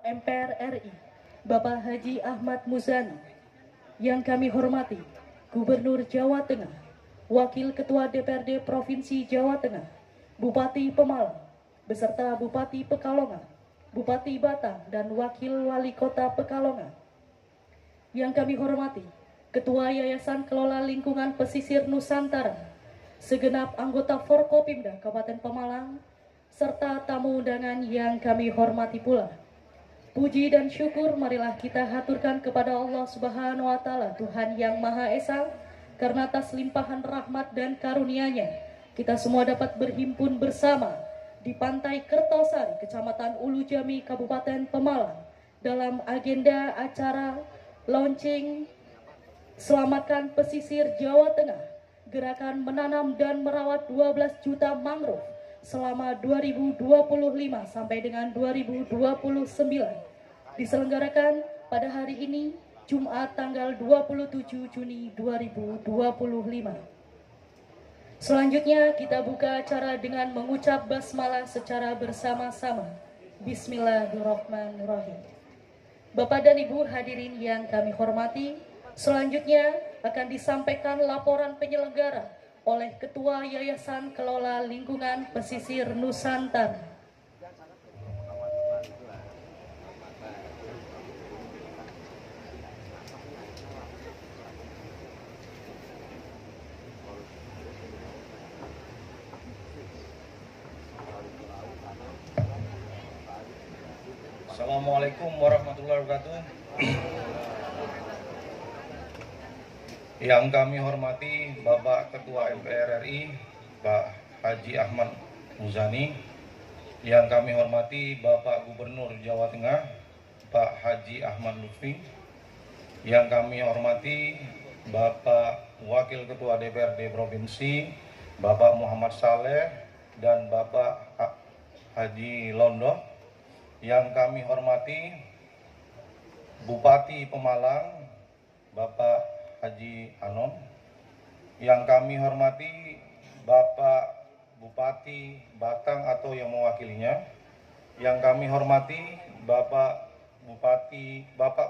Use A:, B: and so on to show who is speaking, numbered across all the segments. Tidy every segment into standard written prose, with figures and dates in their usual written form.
A: MPR RI, Bapak Haji Ahmad Muzani. Yang kami hormati Gubernur Jawa Tengah, Wakil Ketua DPRD Provinsi Jawa Tengah, Bupati Pemalang, beserta Bupati Pekalongan, Bupati Batang, dan Wakil Wali Kota Pekalongan. Yang kami hormati Ketua Yayasan Kelola Lingkungan Pesisir Nusantara, segenap anggota Forkopimda Kabupaten Pemalang, serta tamu undangan yang kami hormati pula. Puji dan syukur marilah kita haturkan kepada Allah Subhanahu wa Ta'ala, Tuhan yang Maha Esa, karena atas limpahan rahmat dan karunia-Nya kita semua dapat berhimpun bersama di Pantai Kertosari, Kecamatan Ulu Jami, Kabupaten Pemalang, dalam agenda acara launching Selamatkan Pesisir Jawa Tengah, gerakan menanam dan merawat 12 juta mangrove selama 2025 sampai dengan 2029, diselenggarakan pada hari ini Jumat tanggal 27 Juni 2025. Selanjutnya kita buka acara dengan mengucap basmalah secara bersama-sama. Bismillahirrahmanirrahim. Bapak dan Ibu hadirin yang kami hormati, selanjutnya akan disampaikan laporan penyelenggara oleh Ketua Yayasan Kelola Lingkungan Pesisir Nusantara.
B: Assalamualaikum warahmatullahi wabarakatuh. Yang kami hormati Bapak Ketua MPR RI, Pak Haji Ahmad Muzani. Yang kami hormati Bapak Gubernur Jawa Tengah, Pak Haji Ahmad Lutfi. Yang kami hormati Bapak Wakil Ketua DPRD Provinsi, Bapak Muhammad Saleh, dan Bapak Haji Londo. Yang kami hormati Bupati Pemalang, Bapak Haji Anom. Yang kami hormati Bapak Bupati Batang atau yang mewakilinya. Yang kami hormati Bapak Bupati, Bapak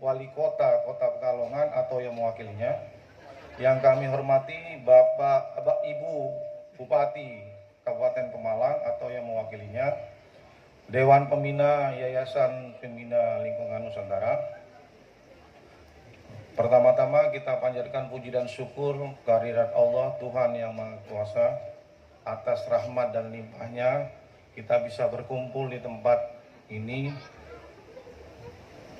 B: Wali Kota Kota Pekalongan atau yang mewakilinya. Yang kami hormati Bapak Ibu Bupati Kabupaten Pemalang atau yang mewakilinya. Dewan Pembina Yayasan Pembina Lingkungan Nusantara. Pertama-tama kita panjatkan puji dan syukur kehadirat Allah Tuhan yang Maha Kuasa, atas rahmat dan limpahnya kita bisa berkumpul di tempat ini.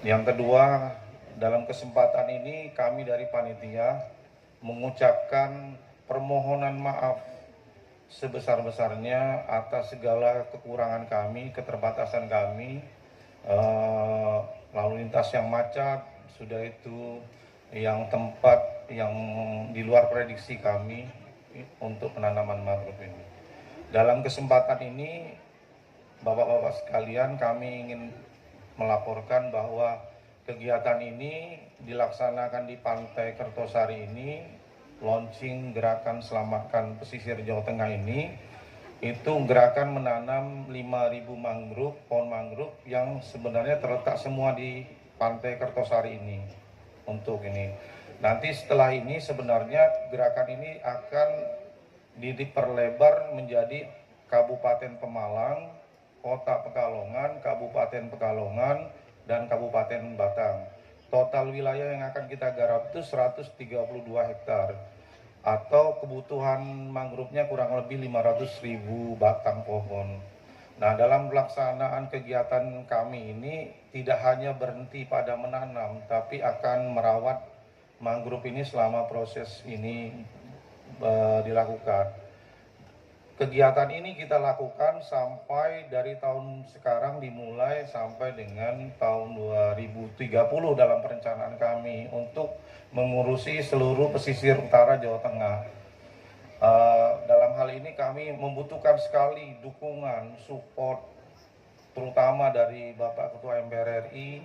B: Yang kedua, dalam kesempatan ini kami dari panitia mengucapkan permohonan maaf sebesar-besarnya atas segala kekurangan kami, keterbatasan kami, lalu lintas yang macet, sudah itu yang tempat yang di luar prediksi kami untuk penanaman mangrove ini. Dalam kesempatan ini, Bapak-bapak sekalian, kami ingin melaporkan bahwa kegiatan ini dilaksanakan di Pantai Kertosari ini. Launching gerakan Selamatkan Pesisir Jawa Tengah ini, itu gerakan menanam 5.000 mangrove, pohon mangrove yang sebenarnya terletak semua di Pantai Kertosari ini. Untuk ini, nanti setelah ini sebenarnya gerakan ini akan diperlebar menjadi Kabupaten Pemalang, Kota Pekalongan, Kabupaten Pekalongan, dan Kabupaten Batang. Total wilayah yang akan kita garap itu 132 hektar atau kebutuhan mangrove-nya kurang lebih 500.000 batang pohon. Nah, dalam pelaksanaan kegiatan kami ini tidak hanya berhenti pada menanam, tapi akan merawat mangrove ini selama proses ini dilakukan. Kegiatan ini kita lakukan sampai dari tahun sekarang dimulai sampai dengan tahun 2030 dalam perencanaan kami untuk mengurusi seluruh pesisir utara Jawa Tengah. Dalam hal ini kami membutuhkan sekali dukungan, support, terutama dari Bapak Ketua MPR RI,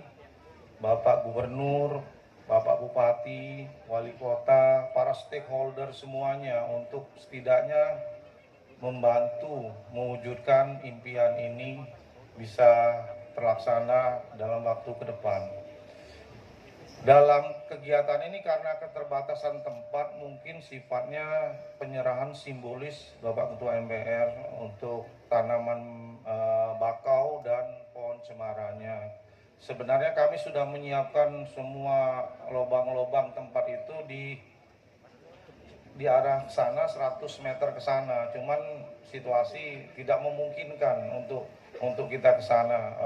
B: Bapak Gubernur, Bapak Bupati, Wali Kota, para stakeholder semuanya untuk setidaknya membantu mewujudkan impian ini bisa terlaksana dalam waktu ke depan. Dalam kegiatan ini karena keterbatasan tempat mungkin sifatnya penyerahan simbolis Bapak Ketua MPR untuk tanaman bakau dan pohon cemaranya. Sebenarnya kami sudah menyiapkan semua lubang-lubang tempat itu di arah sana 100 meter ke sana, cuman situasi tidak memungkinkan untuk kita ke sana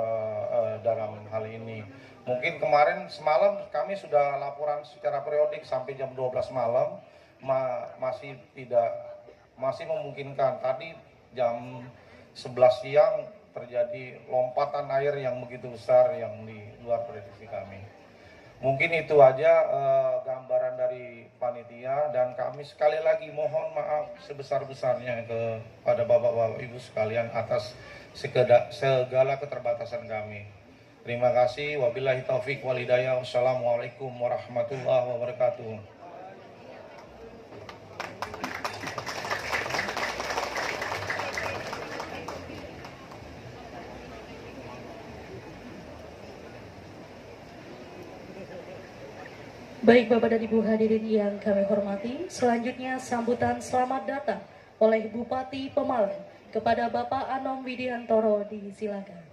B: dalam hal ini. Mungkin kemarin semalam kami sudah laporan secara periodik sampai jam 12 malam masih memungkinkan. Tadi jam 11 siang terjadi lompatan air yang begitu besar yang di luar prediksi kami. Mungkin itu aja gambaran dari panitia, dan kami sekali lagi mohon maaf sebesar-besarnya kepada Bapak-Bapak Ibu sekalian atas segala keterbatasan kami. Terima kasih. Wabillahi taufik wal hidayah. Wassalamualaikum warahmatullahi wabarakatuh.
A: Baik Bapak dan Ibu hadirin yang kami hormati, selanjutnya sambutan selamat datang oleh Bupati Pemalang kepada Bapak Anom Widiantoro, disilakan.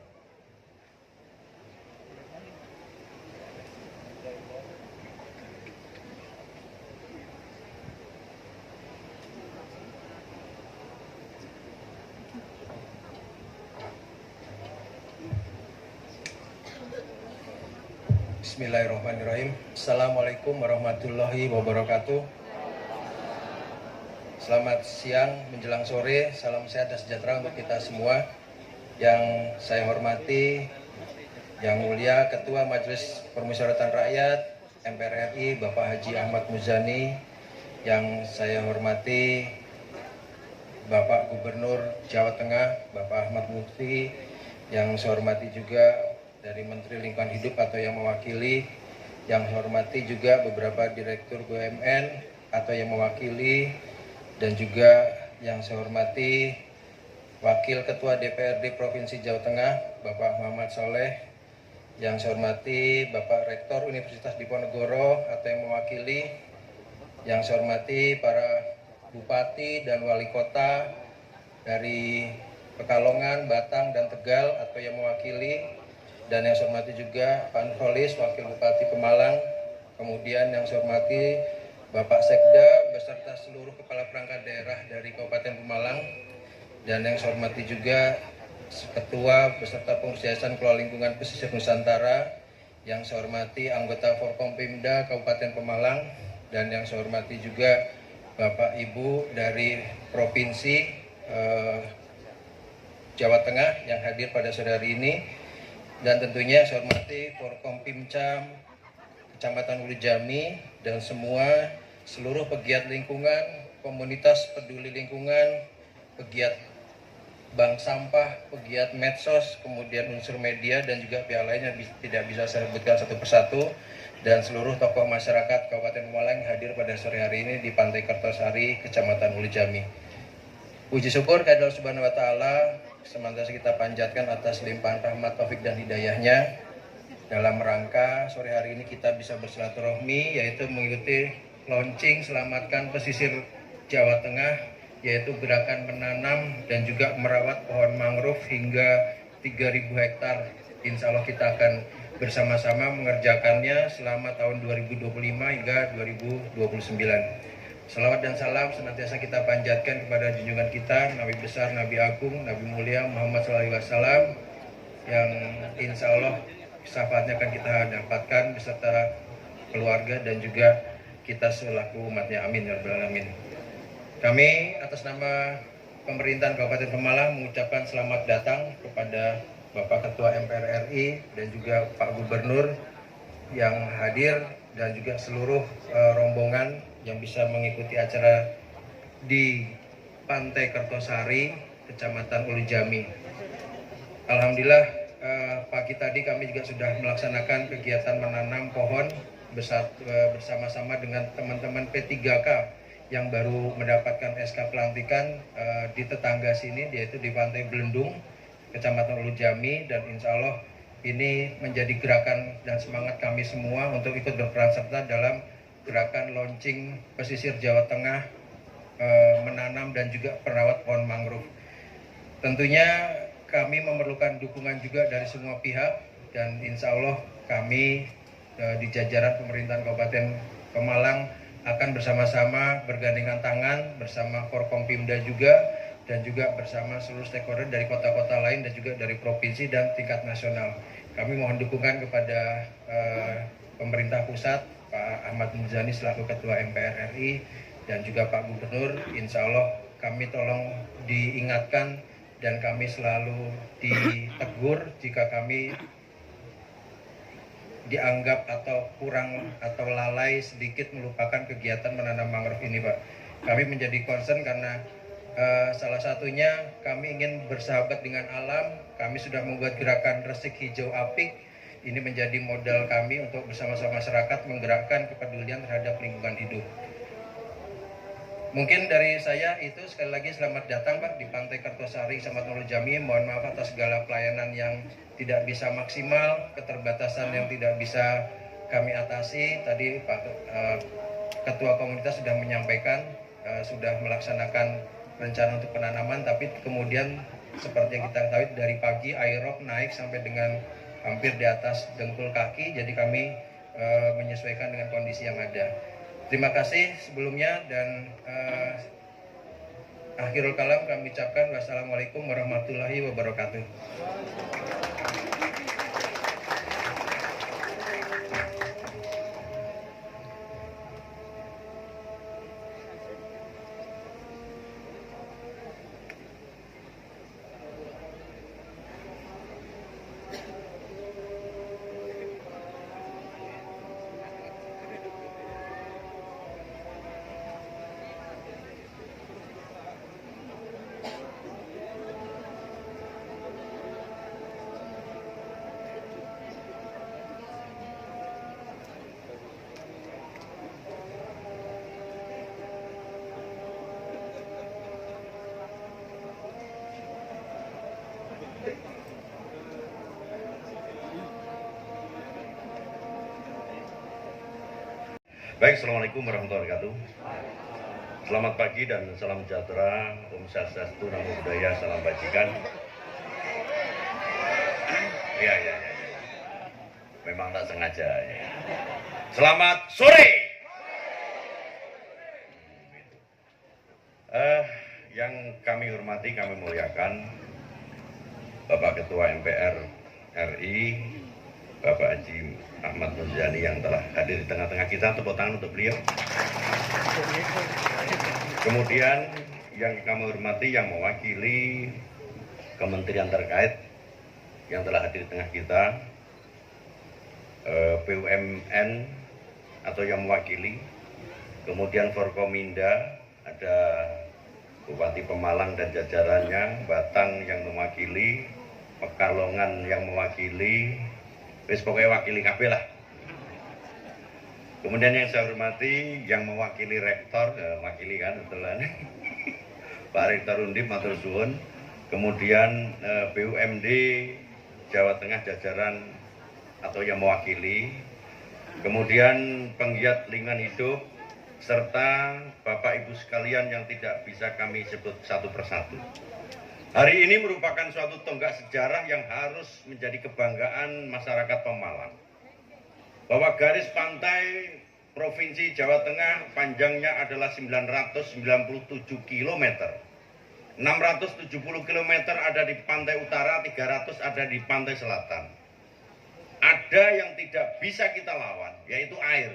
C: Bismillahirrahmanirrahim. Assalamualaikum warahmatullahi wabarakatuh. Selamat siang menjelang sore, salam sehat dan sejahtera untuk kita semua. Yang saya hormati, Yang Mulia Ketua Majelis Permusyawaratan Rakyat MPR RI Bapak Haji Ahmad Muzani. Yang saya hormati Bapak Gubernur Jawa Tengah Bapak Ahmad Mufti. Yang saya hormati juga dari Menteri Lingkungan Hidup atau yang mewakili, yang saya hormati juga beberapa Direktur BUMN atau yang mewakili, dan juga yang saya hormati Wakil Ketua DPRD Provinsi Jawa Tengah Bapak Muhammad Soleh, yang saya hormati Bapak Rektor Universitas Diponegoro atau yang mewakili, yang saya hormati para Bupati dan Wali Kota dari Pekalongan, Batang, dan Tegal atau yang mewakili, dan yang saya hormati juga Pak Nurholis, Wakil Bupati Pemalang. Kemudian yang saya hormati Bapak Sekda beserta seluruh kepala perangkat daerah dari Kabupaten Pemalang. Dan yang saya hormati juga Ketua beserta Pengurus Yayasan Kelola Lingkungan Pesisir Nusantara. Yang saya hormati anggota Forkompimda Kabupaten Pemalang. Dan yang saya hormati juga Bapak Ibu dari Provinsi Jawa Tengah yang hadir pada sore hari ini. Dan tentunya saya hormati Forkompimcam Kecamatan Ulu Jami dan seluruh pegiat lingkungan, komunitas peduli lingkungan, pegiat bank sampah, pegiat medsos, kemudian unsur media dan juga pihak lain yang tidak bisa saya sebutkan satu persatu, dan seluruh tokoh masyarakat Kabupaten Pemalang yang hadir pada sore hari ini di Pantai Kertosari, Kecamatan Ulu Jami. Puji syukur kepada Allah Subhanahu wa Ta'ala, semangat kita panjatkan atas limpahan rahmat, taufik dan hidayahnya. Dalam rangka sore hari ini kita bisa bersilaturahmi, yaitu mengikuti launching Selamatkan Pesisir Jawa Tengah, yaitu gerakan menanam dan juga merawat pohon mangrove hingga 3.000 hektar. Insya Allah kita akan bersama-sama mengerjakannya selama tahun 2025 hingga 2029. Salawat dan salam senantiasa kita panjatkan kepada junjungan kita, Nabi besar, Nabi agung, Nabi mulia Muhammad SAW, yang insya Allah syafaatnya akan kita dapatkan beserta keluarga dan juga kita selaku umatnya. Amin ya rabbal alamin. Kami atas nama pemerintahan Kabupaten Pemalang mengucapkan selamat datang kepada Bapak Ketua MPR RI dan juga Pak Gubernur yang hadir dan juga seluruh rombongan yang bisa mengikuti acara di Pantai Kertosari, Kecamatan Ulu Jami. Alhamdulillah pagi tadi kami juga sudah melaksanakan kegiatan menanam pohon bersama-sama dengan teman-teman P3K yang baru mendapatkan SK pelantikan di tetangga sini, yaitu di Pantai Belendung, Kecamatan Ulu Jami, dan insya Allah ini menjadi gerakan dan semangat kami semua untuk ikut berperan serta dalam gerakan launching pesisir Jawa Tengah, menanam dan juga perawat pohon mangrove. Tentunya kami memerlukan dukungan juga dari semua pihak, dan insya Allah kami di jajaran pemerintahan Kabupaten Pemalang akan bersama-sama bergandengan tangan bersama Forkompimda juga, dan juga bersama seluruh stakeholder dari kota-kota lain dan juga dari provinsi dan tingkat nasional. Kami mohon dukungan kepada pemerintah pusat, Pak Ahmad Muzani selaku Ketua MPR RI, dan juga Pak Gubernur. Insya Allah kami tolong diingatkan dan kami selalu ditegur jika kami dianggap atau kurang atau lalai sedikit melupakan kegiatan menanam mangrove ini, Pak. Kami menjadi concern karena salah satunya kami ingin bersahabat dengan alam. Kami sudah membuat gerakan Resik Hijau Apik. Ini menjadi modal kami untuk bersama-sama masyarakat menggerakkan kepedulian terhadap lingkungan hidup. Mungkin dari saya itu, sekali lagi selamat datang Pak di Pantai Kertosari, Kecamatan Ulu Jami. Mohon maaf atas segala pelayanan yang tidak bisa maksimal, keterbatasan yang tidak bisa kami atasi. Tadi Pak Ketua Komunitas sudah menyampaikan, sudah melaksanakan rencana untuk penanaman, tapi kemudian seperti yang kita ketahui dari pagi aerop naik sampai dengan hampir di atas dengkul kaki, jadi kami menyesuaikan dengan kondisi yang ada. Terima kasih sebelumnya, dan akhirul kalam kami ucapkan wassalamualaikum warahmatullahi wabarakatuh.
D: Baik, Assalamualaikum warahmatullahi wabarakatuh. Selamat pagi dan salam sejahtera, Om Swastiastu, Namo Buddhaya, salam bajikan. Ya. Memang tak sengaja. Ya. Selamat sore. Yang kami hormati, kami muliakan Bapak Ketua MPR RI, Bapak Haji Ahmad Muzani yang telah hadir di tengah-tengah kita. Tepuk tangan untuk beliau. Kemudian yang kami hormati yang mewakili kementerian terkait yang telah hadir di tengah kita, BUMN atau yang mewakili, kemudian Forkominda, ada Bupati Pemalang dan jajarannya, Batang yang mewakili, Pekalongan yang mewakili, pokoknya wakili kabeh lah. Kemudian yang saya hormati yang mewakili rektor, wakili kan betulan, Pak Rektor Undip matur suwun. Kemudian BUMD Jawa Tengah jajaran atau yang mewakili. Kemudian penggiat lingkungan hidup serta Bapak Ibu sekalian yang tidak bisa kami sebut satu persatu. Hari ini merupakan suatu tonggak sejarah yang harus menjadi kebanggaan masyarakat Pemalang. Bahwa garis pantai Provinsi Jawa Tengah panjangnya adalah 997 km. 670 km ada di pantai utara, 300 ada di pantai selatan. Ada yang tidak bisa kita lawan, yaitu air.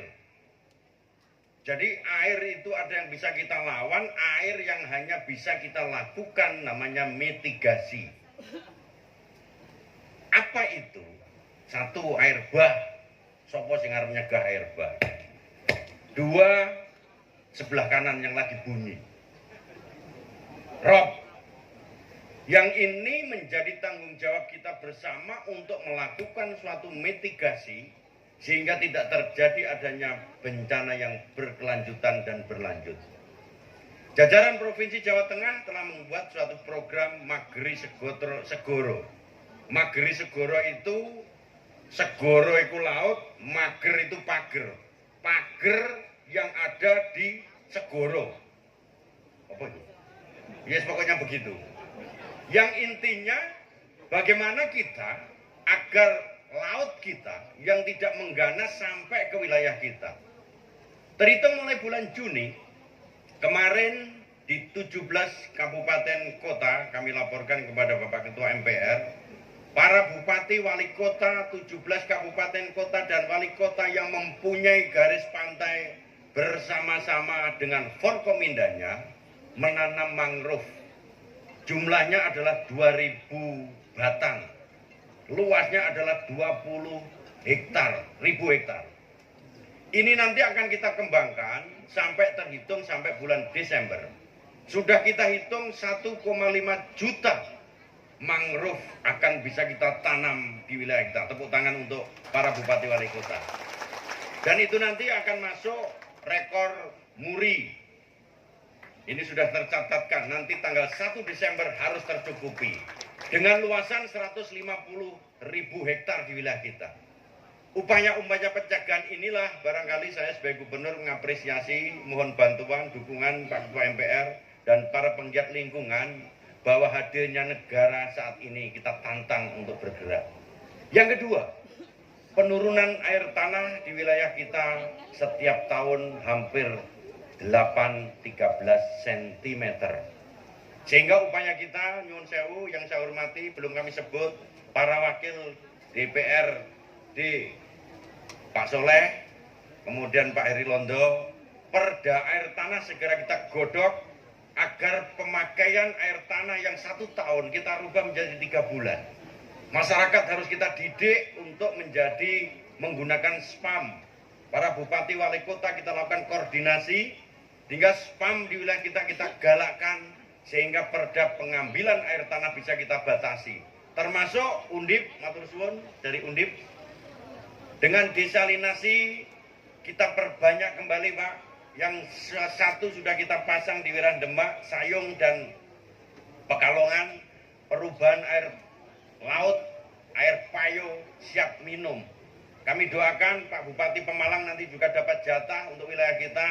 D: Jadi air itu ada yang bisa kita lawan, air yang hanya bisa kita lakukan namanya mitigasi. Apa itu? Satu, air bah. Sopo sing arep nyegah air bah. Dua, sebelah kanan yang lagi bunyi. Rob. Yang ini menjadi tanggung jawab kita bersama untuk melakukan suatu mitigasi sehingga tidak terjadi adanya bencana yang berkelanjutan dan berlanjut. Jajaran Provinsi Jawa Tengah telah membuat suatu program Magri Segoro. Magri Segoro itu segoro iku laut, mager itu pager. Pager yang ada di segoro. Apa itu? Yes, pokoknya begitu. Yang intinya bagaimana kita agar laut kita yang tidak mengganas sampai ke wilayah kita. Terhitung mulai bulan Juni, kemarin di 17 kabupaten kota kami laporkan kepada Bapak Ketua MPR, para bupati wali kota 17 kabupaten kota dan wali kota yang mempunyai garis pantai bersama-sama dengan Forkomindanya menanam mangrove. Jumlahnya adalah 2.000 batang. Luasnya adalah 20 hektar, ribu hektar. Ini nanti akan kita kembangkan sampai terhitung sampai bulan Desember. Sudah kita hitung 1,5 juta mangrove akan bisa kita tanam di wilayah kita. Tepuk tangan untuk para bupati wali kota. Dan itu nanti akan masuk rekor muri. Ini sudah tercatatkan, nanti tanggal 1 Desember harus tercukupi. Dengan luasan 150.000 hektar di wilayah kita. Upaya-upaya pencegahan inilah barangkali saya sebagai gubernur mengapresiasi, mohon bantuan, dukungan Pak Ketua MPR dan para penggiat lingkungan bahwa hadirnya negara saat ini kita tantang untuk bergerak. Yang kedua, penurunan air tanah di wilayah kita setiap tahun hampir 8-13 cm. Sehingga upaya kita, nyuwun sewu yang saya hormati, belum kami sebut, para wakil DPRD Pak Soleh, kemudian Pak Heri Londo, perda air tanah segera kita godok agar pemakaian air tanah yang 1 tahun kita rubah menjadi 3 bulan. Masyarakat harus kita didik untuk menjadi menggunakan spam. Para bupati wali kota kita lakukan koordinasi sehingga spam di wilayah kita galakkan sehingga perda pengambilan air tanah bisa kita batasi. Termasuk Undip, matur suwun dari Undip. Dengan desalinasi kita perbanyak kembali Pak. Yang satu sudah kita pasang di Wiran Demak, Sayung dan Pekalongan. Perubahan air laut, air payo siap minum. Kami doakan Pak Bupati Pemalang nanti juga dapat jatah untuk wilayah kita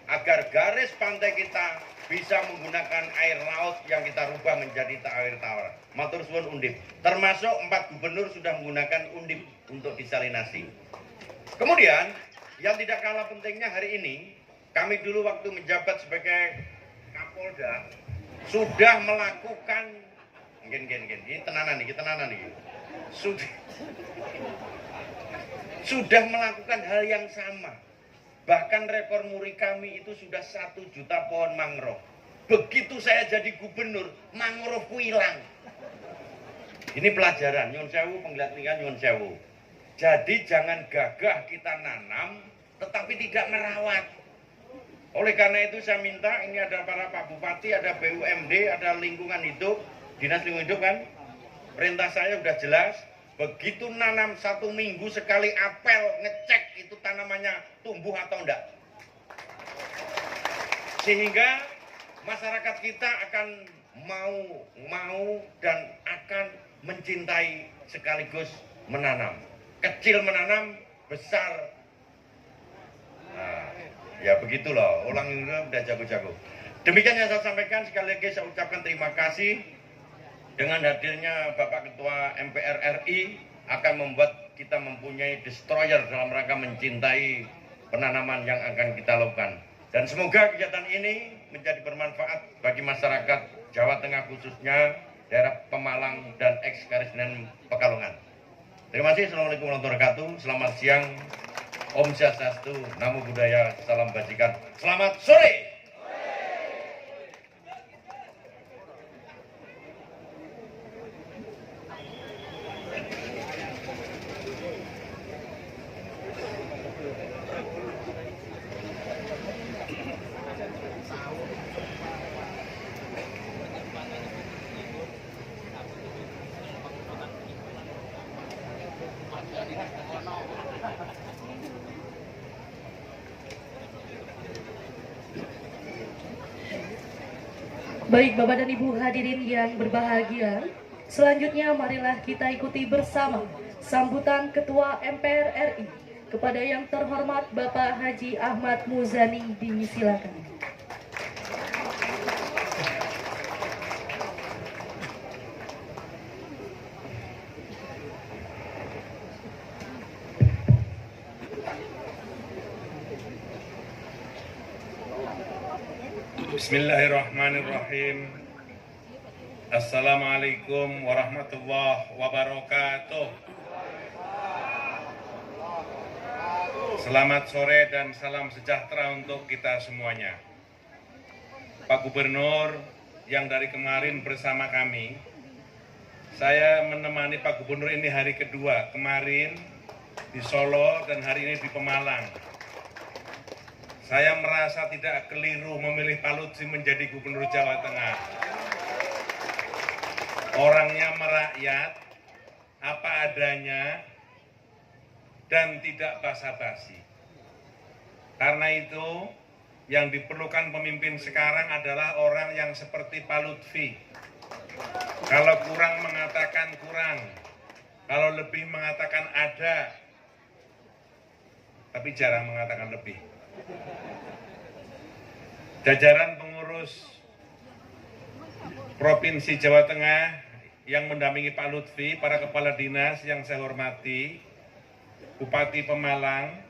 D: agar garis pantai kita bisa menggunakan air laut yang kita rubah menjadi air tawar. Matur suwun Undip. Termasuk 4 gubernur sudah menggunakan Undip untuk desalinasi. Kemudian yang tidak kalah pentingnya hari ini, kami dulu waktu menjabat sebagai Kapolda sudah melakukan ini tenanan nih. Sudah melakukan hal yang sama. Bahkan rekor muri kami itu sudah 1 juta pohon mangrove. Begitu saya jadi gubernur, mangrove hilang. Ini pelajaran, nyun sewu, penggeliat lingkungan nyun sewu. Jadi jangan gagah kita nanam, tetapi tidak merawat. Oleh karena itu saya minta, ini ada para Pak Bupati, ada BUMD, ada lingkungan hidup, Dinas Lingkungan Hidup kan. Perintah saya sudah jelas. Begitu nanam 1 minggu sekali apel ngecek itu tanamannya tumbuh atau enggak. Sehingga masyarakat kita akan mau dan akan mencintai sekaligus menanam. Kecil menanam, besar. Nah, ya begitu loh, orang Indonesia udah jago-jago. Demikian yang saya sampaikan, sekali lagi saya ucapkan terima kasih. Dengan hadirnya Bapak Ketua MPR RI akan membuat kita mempunyai destroyer dalam rangka mencintai penanaman yang akan kita lakukan. Dan semoga kegiatan ini menjadi bermanfaat bagi masyarakat Jawa Tengah khususnya daerah Pemalang dan eks-Karisidenan Pekalongan. Terima kasih. Assalamualaikum warahmatullahi wabarakatuh. Selamat siang. Om Swastiastu, Namo Buddhaya, salam bajikan. Selamat sore.
A: Baik Bapak dan Ibu hadirin yang berbahagia, selanjutnya marilah kita ikuti bersama Sambutan Ketua MPR RI kepada yang terhormat Bapak Haji Ahmad Muzani disilakan.
E: Bismillahirrahmanirrahim. Assalamualaikum warahmatullahi wabarakatuh. Selamat sore dan salam sejahtera untuk kita semuanya. Pak Gubernur yang dari kemarin bersama kami, saya menemani Pak Gubernur ini hari kedua, kemarin di Solo dan hari ini di Pemalang. Saya merasa tidak keliru memilih Pak Lutfi menjadi Gubernur Jawa Tengah. Orangnya merakyat, apa adanya, dan tidak basa-basi. Karena itu, yang diperlukan pemimpin sekarang adalah orang yang seperti Pak Lutfi. Kalau kurang mengatakan kurang, kalau lebih mengatakan ada, tapi jarang mengatakan lebih. Jajaran pengurus Provinsi Jawa Tengah yang mendampingi Pak Lutfi, para kepala dinas yang saya hormati, Bupati Pemalang,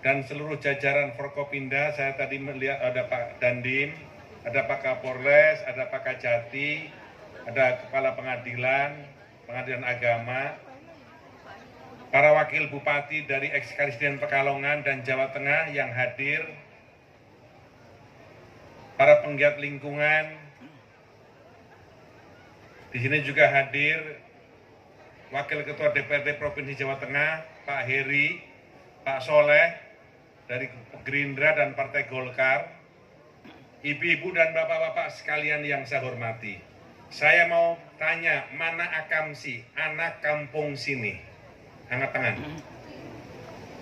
E: dan seluruh jajaran Forkopimda. Saya tadi melihat ada Pak Dandim, ada Pak Kapolres, ada Pak Kajati, ada Kepala Pengadilan Agama, para wakil bupati dari Eks-Karisden Pekalongan dan Jawa Tengah yang hadir, para penggiat lingkungan. Di sini juga hadir Wakil Ketua DPRD Provinsi Jawa Tengah, Pak Heri, Pak Soleh dari Gerindra dan Partai Golkar, ibu-ibu dan bapak-bapak sekalian yang saya hormati. Saya mau tanya, mana Akamsi, anak kampung sini? Angkat tangan.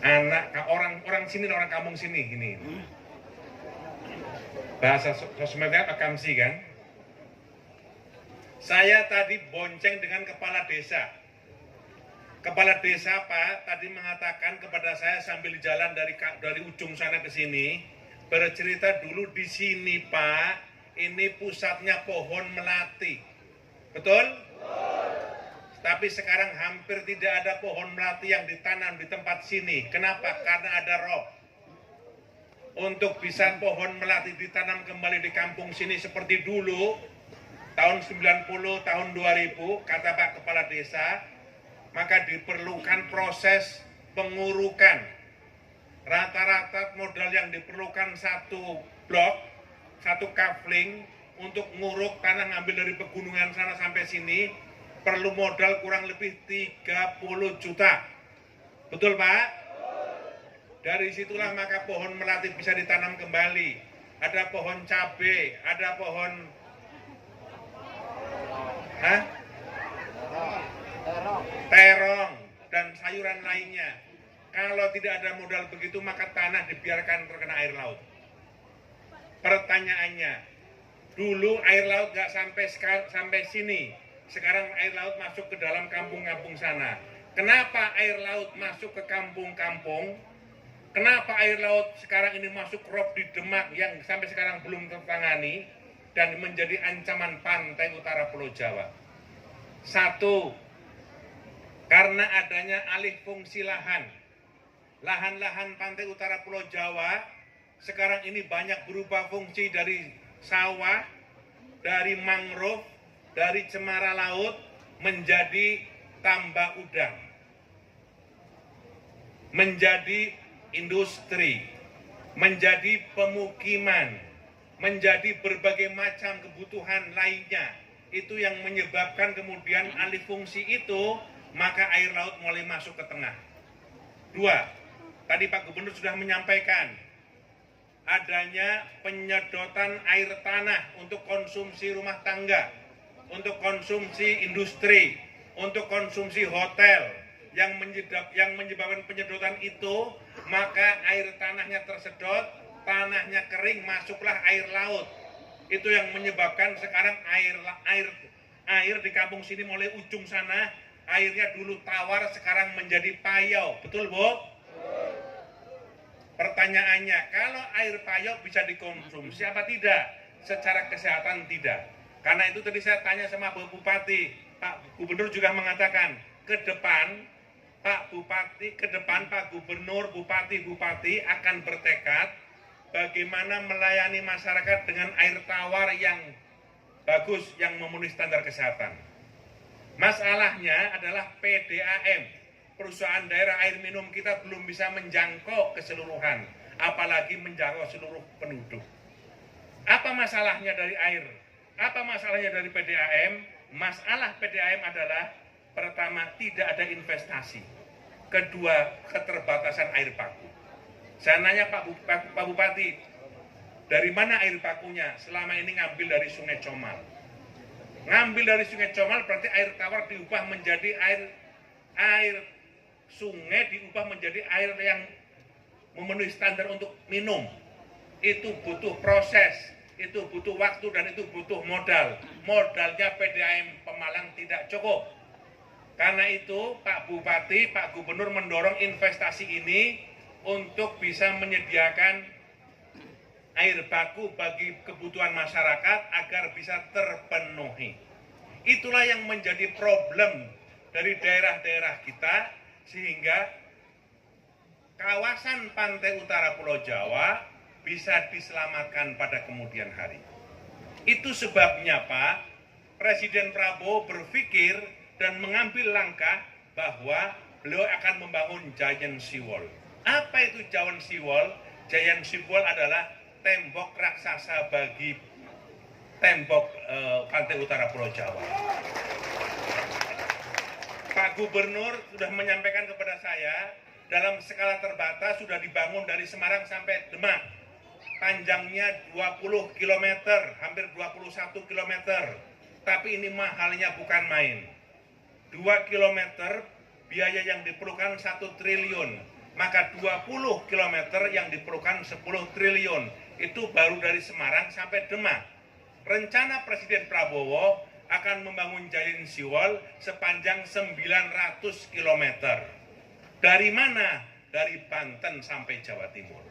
E: Anak orang sini, orang kampung sini ini. Bahasa sosmednya Akamsi kan? Saya tadi bonceng dengan kepala desa. Kepala desa Pak tadi mengatakan kepada saya sambil jalan dari ujung sana ke sini, bercerita dulu di sini Pak, ini pusatnya pohon melati. Betul? Tapi sekarang hampir tidak ada pohon melati yang ditanam di tempat sini. Kenapa? Karena ada rob. Untuk bisa pohon melati ditanam kembali di kampung sini seperti dulu, tahun 90, tahun 2000, kata Pak Kepala Desa, maka diperlukan proses pengurukan. Rata-rata modal yang diperlukan satu blok, satu kafling, untuk nguruk tanah ngambil dari pegunungan sana sampai sini, perlu modal kurang lebih 30 juta. Betul Pak? Dari situlah maka pohon melati bisa ditanam kembali. Ada pohon cabai, ada pohon terong, dan sayuran lainnya. Kalau tidak ada modal begitu, maka tanah dibiarkan terkena air laut. Pertanyaannya, dulu air laut nggak sampai sini. Sekarang air laut masuk ke dalam kampung-kampung sana. Kenapa air laut masuk ke kampung-kampung? Kenapa air laut sekarang ini masuk rob di Demak yang sampai sekarang belum tertangani dan menjadi ancaman pantai utara Pulau Jawa? Satu, karena adanya alih fungsi lahan. Lahan-lahan pantai utara Pulau Jawa sekarang ini banyak berubah fungsi dari sawah, dari mangrove, dari cemara laut menjadi tambak udang, menjadi industri, menjadi pemukiman, menjadi berbagai macam kebutuhan lainnya. Itu yang menyebabkan kemudian alih fungsi itu, maka air laut mulai masuk ke tengah. Dua, tadi Pak Gubernur sudah menyampaikan adanya penyedotan air tanah untuk konsumsi rumah tangga, untuk konsumsi industri, untuk konsumsi hotel, yang menyebabkan penyedotan itu, maka air tanahnya tersedot, tanahnya kering, masuklah air laut. Itu yang menyebabkan sekarang air di kampung sini mulai ujung sana airnya dulu tawar, sekarang menjadi payau. Betul, Bu? Pertanyaannya, kalau air payau bisa dikonsumsi apa tidak? Secara kesehatan tidak. Karena itu tadi saya tanya sama Bu Bupati, Pak Gubernur juga mengatakan, ke depan Pak Gubernur, Bupati akan bertekad bagaimana melayani masyarakat dengan air tawar yang bagus, yang memenuhi standar kesehatan. Masalahnya adalah PDAM, perusahaan daerah air minum kita belum bisa menjangkau keseluruhan, apalagi menjangkau seluruh penduduk. Apa masalahnya dari air? Apa masalahnya dari PDAM? Masalah PDAM adalah pertama, tidak ada investasi. Kedua, keterbatasan air baku. Saya nanya Pak Bupati, dari mana air bakunya? Selama ini ngambil dari Sungai Comal. Ngambil dari Sungai Comal berarti air tawar diubah menjadi air sungai, diubah menjadi air yang memenuhi standar untuk minum. Itu butuh proses, itu butuh waktu, dan itu butuh modal. Modalnya PDAM Pemalang tidak cukup. Karena itu Pak Bupati, Pak Gubernur mendorong investasi ini untuk bisa menyediakan air baku bagi kebutuhan masyarakat agar bisa terpenuhi. Itulah yang menjadi problem dari daerah-daerah kita, sehingga kawasan pantai utara Pulau Jawa bisa diselamatkan pada kemudian hari. Itu sebabnya Pak Presiden Prabowo berpikir dan mengambil langkah bahwa beliau akan membangun Giant Seawall. Apa itu Giant Seawall? Giant Seawall adalah tembok raksasa bagi tembok pantai utara Pulau Jawa. Pak Gubernur sudah menyampaikan kepada saya, dalam skala terbatas sudah dibangun dari Semarang sampai Demak. Panjangnya 20 km, hampir 21 km. Tapi ini mahalnya bukan main. 2 km biaya yang diperlukan 1 triliun. Maka 20 km yang diperlukan 10 triliun. Itu baru dari Semarang sampai Demak. Rencana Presiden Prabowo akan membangun Giant Seawall sepanjang 900 km. Dari mana? Dari Banten sampai Jawa Timur.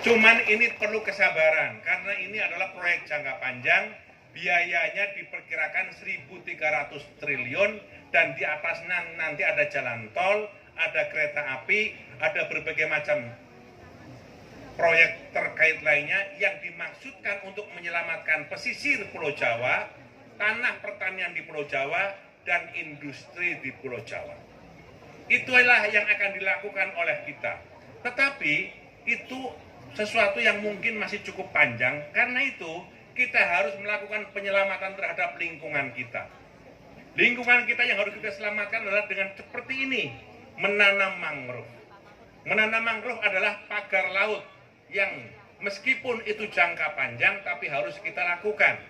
E: Cuman ini perlu kesabaran, karena ini adalah proyek jangka panjang, biayanya diperkirakan 1.300 triliun, dan di atasnya nanti ada jalan tol, ada kereta api, ada berbagai macam proyek terkait lainnya yang dimaksudkan untuk menyelamatkan pesisir Pulau Jawa, tanah pertanian di Pulau Jawa, dan industri di Pulau Jawa. Itulah yang akan dilakukan oleh kita. Tetapi itu sesuatu yang mungkin masih cukup panjang, karena itu kita harus melakukan penyelamatan terhadap lingkungan kita. Lingkungan kita yang harus kita selamatkan adalah dengan seperti ini, menanam mangrove. Menanam mangrove adalah pagar laut yang meskipun itu jangka panjang tapi harus kita lakukan.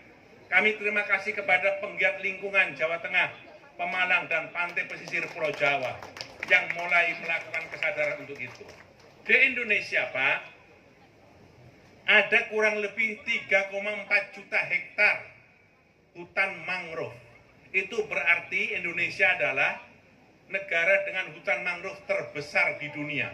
E: Kami terima kasih kepada penggiat lingkungan Jawa Tengah, Pemalang, dan pantai pesisir Pulau Jawa yang mulai melakukan kesadaran untuk itu. Di Indonesia, Pak, ada kurang lebih 3,4 juta hektar hutan mangrove. Itu berarti Indonesia adalah negara dengan hutan mangrove terbesar di dunia.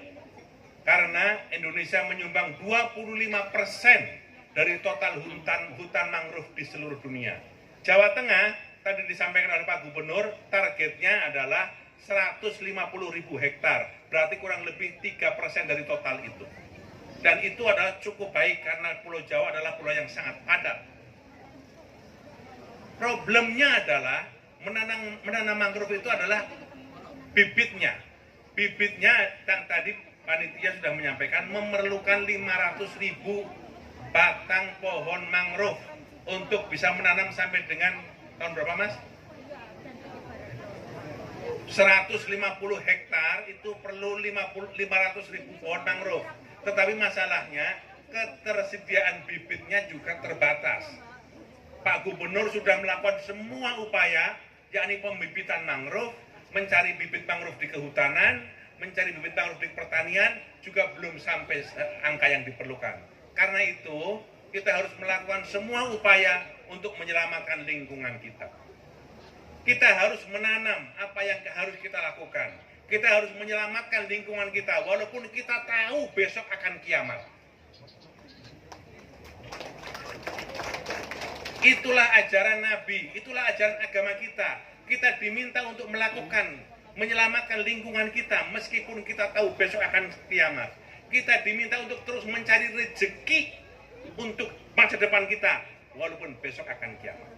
E: Karena Indonesia menyumbang 25% dari total hutan mangrove di seluruh dunia. Jawa Tengah, tadi disampaikan oleh Pak Gubernur, targetnya adalah 150.000 hektar. Berarti kurang lebih 3% dari total itu. Dan itu adalah cukup baik karena Pulau Jawa adalah pulau yang sangat padat. Problemnya adalah menanam mangrove itu adalah bibitnya. Bibitnya yang tadi panitia sudah menyampaikan memerlukan 500.000 batang pohon mangrove untuk bisa menanam sampai dengan tahun berapa, Mas? 150 hektar itu perlu 500.000 pohon mangrove. Tetapi masalahnya ketersediaan bibitnya juga terbatas. Pak Gubernur sudah melakukan semua upaya, yakni pembibitan mangrove, mencari bibit mangrove di kehutanan, mencari bibit mangrove di pertanian, juga belum sampai angka yang diperlukan. Karena itu, kita harus melakukan semua upaya untuk menyelamatkan lingkungan kita. Kita harus menanam apa yang harus kita lakukan. Kita harus menyelamatkan lingkungan kita walaupun kita tahu besok akan kiamat. Itulah ajaran Nabi, itulah ajaran agama kita. Kita diminta untuk melakukan, menyelamatkan lingkungan kita meskipun kita tahu besok akan kiamat. Kita diminta untuk terus mencari rezeki untuk masa depan kita walaupun besok akan kiamat.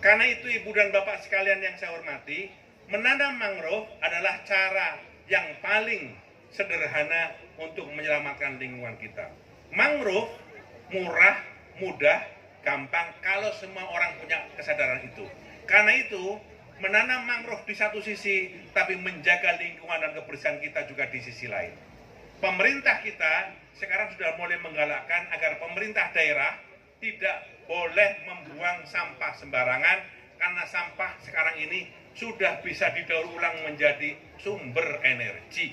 E: Karena itu Ibu dan Bapak sekalian yang saya hormati, menanam mangrove adalah cara yang paling sederhana untuk menyelamatkan lingkungan kita. Mangrove murah, mudah, gampang kalau semua orang punya kesadaran itu. Karena itu, menanam mangrove di satu sisi, tapi menjaga lingkungan dan kebersihan kita juga di sisi lain. Pemerintah kita sekarang sudah mulai menggalakkan agar pemerintah daerah tidak boleh membuang sampah sembarangan, karena sampah sekarang ini sudah bisa didaur ulang menjadi sumber energi.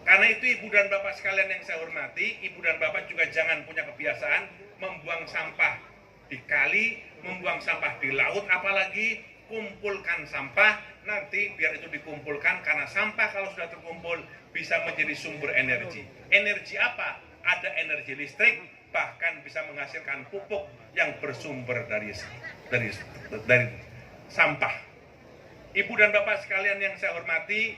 E: Karena itu Ibu dan Bapak sekalian yang saya hormati, Ibu dan Bapak juga jangan punya kebiasaan membuang sampah di kali, membuang sampah di laut, apalagi kumpulkan sampah, nanti biar itu dikumpulkan, karena sampah kalau sudah terkumpul bisa menjadi sumber energi. Energi apa? Ada energi listrik, bahkan bisa menghasilkan pupuk yang bersumber dari sampah. Ibu dan Bapak sekalian yang saya hormati,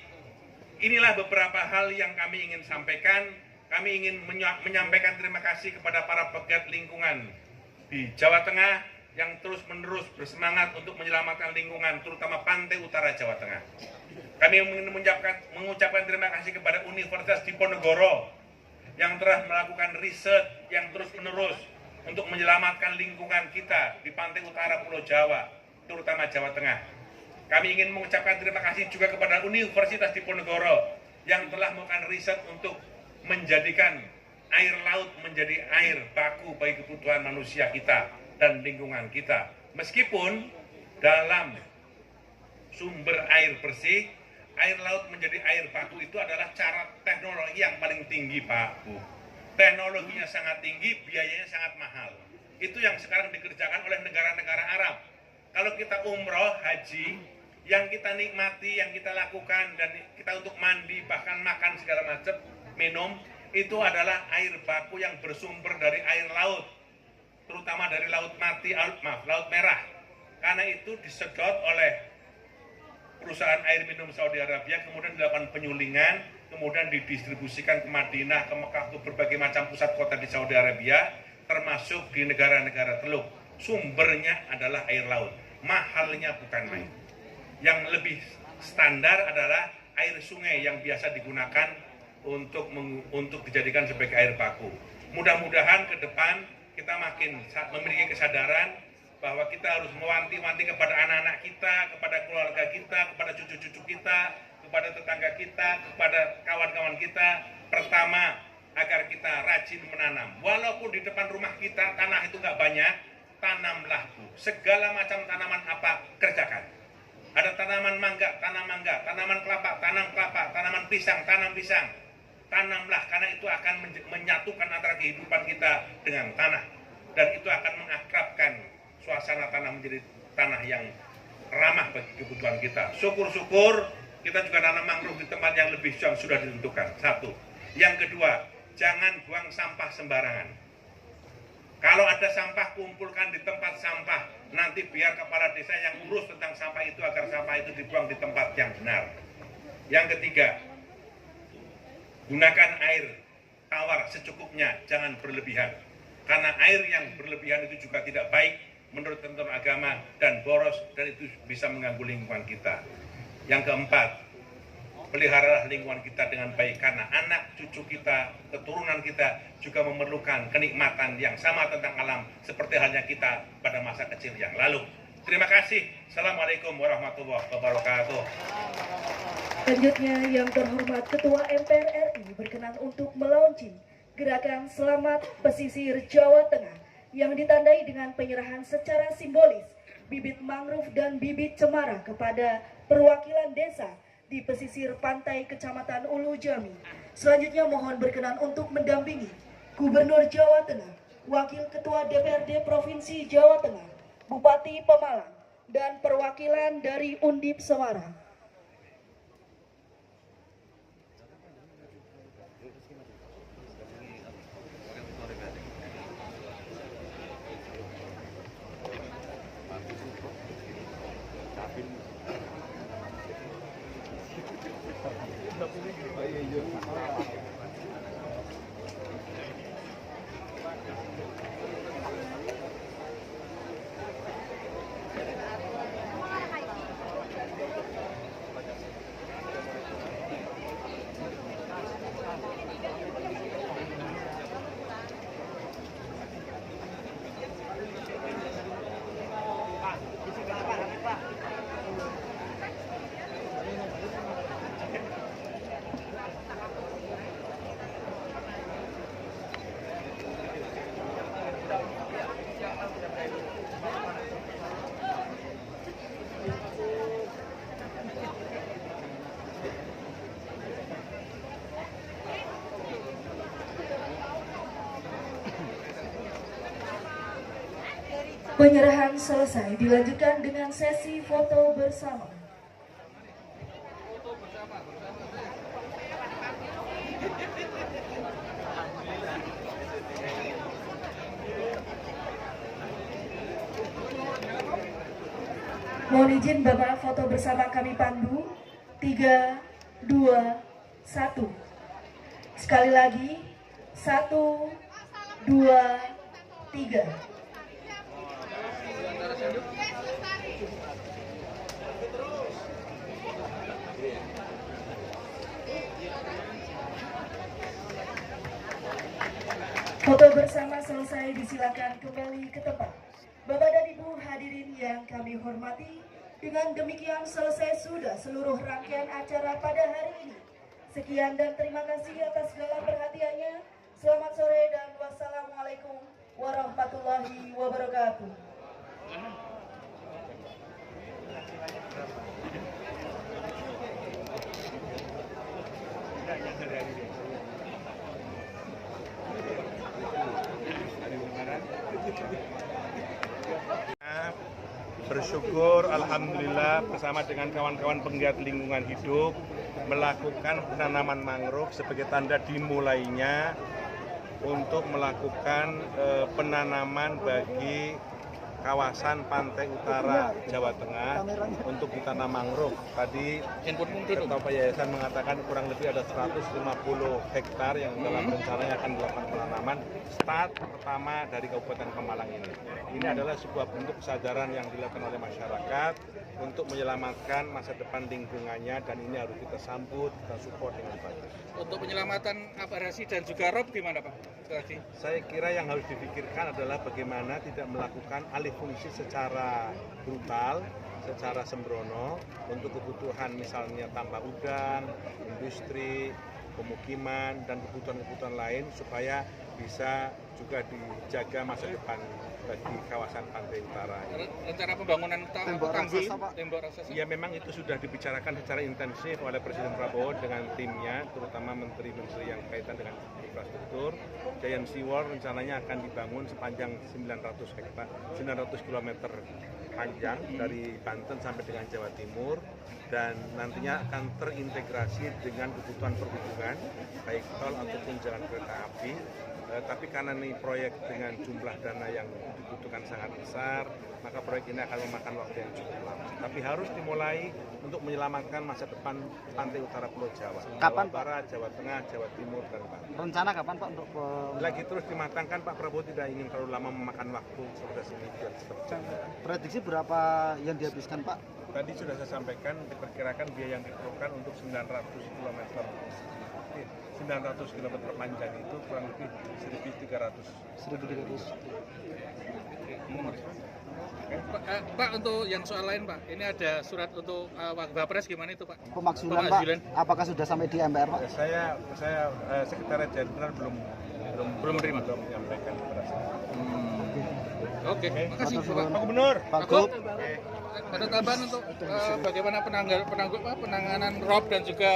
E: inilah beberapa hal yang kami ingin sampaikan. Kami ingin menyampaikan terima kasih kepada para pegiat lingkungan di Jawa Tengah yang terus-menerus bersemangat untuk menyelamatkan lingkungan, terutama pantai utara Jawa Tengah. Kami ingin mengucapkan terima kasih kepada Universitas Diponegoro yang telah melakukan riset yang terus-menerus untuk menyelamatkan lingkungan kita di pantai utara Pulau Jawa, terutama Jawa Tengah. Kami ingin mengucapkan terima kasih juga kepada Universitas Diponegoro yang telah melakukan riset untuk menjadikan air laut menjadi air baku bagi kebutuhan manusia kita dan lingkungan kita. Meskipun dalam sumber air bersih, air laut menjadi air baku itu adalah cara teknologi yang paling tinggi, Pak, Bu. Teknologinya sangat tinggi, biayanya sangat mahal. Itu yang sekarang dikerjakan oleh negara-negara Arab. Kalau kita umroh, haji, yang kita nikmati, yang kita lakukan, dan kita untuk mandi, bahkan makan segala macam, minum, itu adalah air baku yang bersumber dari air laut, terutama dari laut Laut Merah. Karena itu disedot oleh perusahaan air minum Saudi Arabia, kemudian dilakukan penyulingan, kemudian didistribusikan ke Madinah, ke Mekah, ke berbagai macam pusat kota di Saudi Arabia, termasuk di negara-negara Teluk. Sumbernya adalah air laut, mahalnya bukan main. Yang lebih standar adalah air sungai yang biasa digunakan untuk dijadikan sebagai air baku. Mudah-mudahan ke depan kita makin memiliki kesadaran bahwa kita harus mewanti-wanti kepada anak-anak kita, kepada keluarga kita, kepada cucu-cucu kita, kepada tetangga kita, kepada kawan-kawan kita. Pertama, agar kita rajin menanam. Walaupun di depan rumah kita tanah itu nggak banyak, tanamlah, Bu. Segala macam tanaman apa, kerjakan. Ada tanaman mangga, tanam mangga, tanaman kelapa, tanam kelapa, tanaman pisang, tanam pisang. Tanamlah, karena itu akan menyatukan antara kehidupan kita dengan tanah. Dan itu akan mengakrabkan suasana tanah menjadi tanah yang ramah bagi kebutuhan kita. Syukur-syukur kita juga tanam mangrove di tempat yang lebih yang sudah ditentukan. Satu. Yang kedua, jangan buang sampah sembarangan. Kalau ada sampah, kumpulkan di tempat sampah. Nanti biar kepala desa yang urus tentang sampah itu agar sampah itu dibuang di tempat yang benar. Yang ketiga, gunakan air tawar secukupnya, jangan berlebihan. Karena air yang berlebihan itu juga tidak baik menurut tentuan agama dan boros, dan itu bisa mengganggu lingkungan kita. Yang keempat, peliharalah lingkungan kita dengan baik, karena anak cucu kita, keturunan kita juga memerlukan kenikmatan yang sama tentang alam seperti halnya kita pada masa kecil yang lalu. Terima kasih. Assalamualaikum warahmatullahi wabarakatuh.
A: Selanjutnya yang terhormat Ketua MPR RI berkenan untuk melaunching Gerakan Selamat Pesisir Jawa Tengah yang ditandai dengan penyerahan secara simbolis bibit mangrove dan bibit cemara kepada perwakilan desa di pesisir pantai Kecamatan Ulu Jami. Selanjutnya mohon berkenan untuk mendampingi Gubernur Jawa Tengah, Wakil Ketua DPRD Provinsi Jawa Tengah, Bupati Pemalang, dan perwakilan dari Undip Semarang. Penyerahan selesai, dilanjutkan dengan sesi foto bersama. Mohon izin Bapak, foto bersama kami pandu. 3, 2, 1. Sekali lagi, 1, 2, 3. Foto bersama selesai, disilakan kembali ke tempat. Bapak dan Ibu hadirin yang kami hormati, dengan demikian selesai sudah seluruh rangkaian acara pada hari ini. Sekian dan terima kasih atas segala perhatiannya. Selamat sore dan wassalamualaikum warahmatullahi wabarakatuh.
E: Bersyukur alhamdulillah bersama dengan kawan-kawan penggiat lingkungan hidup melakukan penanaman mangrove sebagai tanda dimulainya untuk melakukan penanaman bagi kawasan pantai utara Jawa Tengah untuk ditanam mangrove. Tadi Ketua Yayasan mengatakan kurang lebih ada 150 hektar yang dalam rencananya akan dilakukan penanaman start pertama dari Kabupaten Pemalang ini. Ini adalah sebuah bentuk kesadaran yang dilakukan oleh masyarakat untuk menyelamatkan masa depan lingkungannya, dan ini harus kita sambut, kita support dengan baik.
F: Untuk penyelamatan abrasi dan juga rob gimana Pak?
E: Saya kira yang harus dipikirkan adalah bagaimana tidak melakukan alih fungsi secara brutal, secara sembrono untuk kebutuhan misalnya tambak udang, industri, pemukiman, dan kebutuhan-kebutuhan lain supaya bisa juga dijaga masa depan bagi kawasan pantai utara.
F: Rencana pembangunan tembok raksasa?
E: Ya memang itu sudah dibicarakan secara intensif oleh Presiden Prabowo dengan timnya, terutama menteri-menteri yang kaitan dengan infrastruktur. Giant Seawall rencananya akan dibangun sepanjang 900 km panjang dari Banten sampai dengan Jawa Timur, dan nantinya akan terintegrasi dengan kebutuhan perhubungan baik tol ataupun jalan kereta api. Tapi karena ini proyek dengan jumlah dana yang dibutuhkan sangat besar, maka proyek ini akan memakan waktu yang cukup lama. Tapi harus dimulai untuk menyelamatkan masa depan pantai utara Pulau Jawa.
G: Kapan,
E: Jawa Barat, Jawa Tengah, Jawa Timur, dan Banten.
G: Rencana kapan Pak untuk
E: lagi terus dimatangkan. Pak Prabowo tidak ingin terlalu lama memakan waktu seperti ini biar cepat.
G: prediksi berapa yang dihabiskan Pak?
E: Tadi sudah saya sampaikan, diperkirakan biaya yang diperlukan untuk 900 km panjang itu kurang lebih 1.300.
F: Pak, untuk yang soal lain Pak, ini ada surat untuk Wapres gimana itu Pak?
G: Pemakzulan Pak, apakah sudah sampai di MPR Pak?
E: Saya Sekretariat Jenderal belum menyampaikan kepada saya.
F: Oke, makasih Pak.
E: Pak Gubernur.
G: Pak Gub.
F: Ada tambahan untuk bagaimana penanganan rob dan juga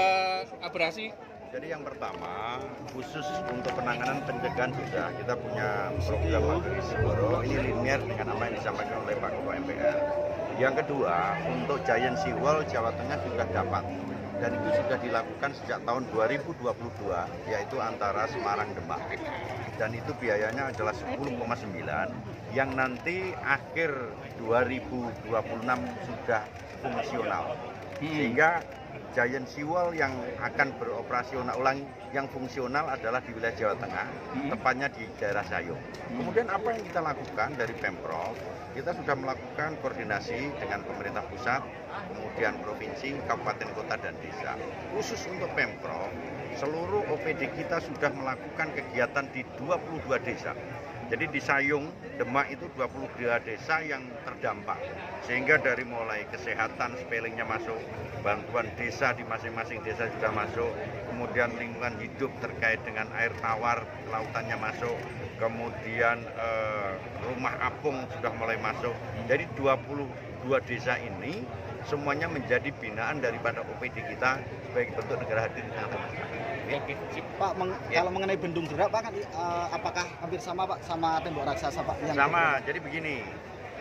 F: abrasi?
D: Jadi yang pertama, khusus untuk penanganan pencegahan sudah kita punya program Magari Sigoro, ini linear dengan apa yang disampaikan oleh Pak Ketua MPR. Yang kedua, untuk Giant Sea Wall Jawa Tengah sudah dapat. Dan itu sudah dilakukan sejak tahun 2022, yaitu antara Semarang Demak. Dan itu biayanya adalah 10,9 yang nanti akhir 2026 sudah fungsional. Sehingga Giant Sea Wall yang akan beroperasional yang fungsional adalah di wilayah Jawa Tengah, tepatnya di daerah Sayung. Kemudian apa yang kita lakukan dari Pemprov? Kita sudah melakukan koordinasi dengan pemerintah pusat, kemudian provinsi, kabupaten, kota, dan desa. Khusus untuk Pemprov, seluruh OPD kita sudah melakukan kegiatan di 22 desa. Jadi di Sayung, Demak itu 22 desa yang terdampak. Sehingga dari mulai kesehatan, spellingnya masuk, bantuan desa di masing-masing desa sudah masuk, kemudian lingkungan hidup terkait dengan air tawar, lautannya masuk, kemudian rumah apung sudah mulai masuk. Jadi 22 desa ini semuanya menjadi binaan daripada OPD kita sebagai bentuk negara hadir di tengah-tengah.
G: Pak, kalau mengenai Bendung Gerak, Pak, kan, apakah hampir sama Pak sama tembok raksasa Pak?
D: Sama, jadi begini,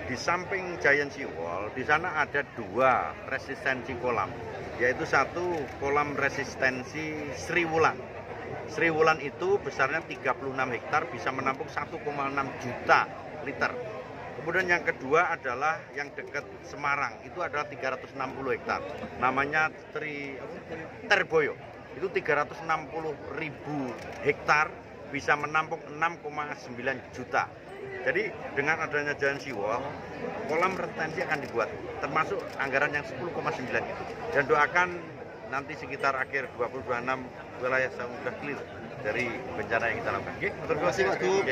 D: di samping Giant Sea Wall, di sana ada 2 resistensi kolam, yaitu satu kolam resistensi Sri Wulan. Sri Wulan itu besarnya 36 hektar, bisa menampung 1,6 juta liter. Kemudian yang kedua adalah yang dekat Semarang, itu adalah 360 hektar, namanya Terboyo. Itu 360.000 hektar, bisa menampung 6,9 juta. Jadi dengan adanya Giant Sea Wall, kolam retensi akan dibuat, termasuk anggaran yang 10,9 itu. Dan doakan nanti sekitar akhir 2026 wilayah sudah clear dari bencana yang kita lakukan. Oke,
G: Terima kasih Pak Gub.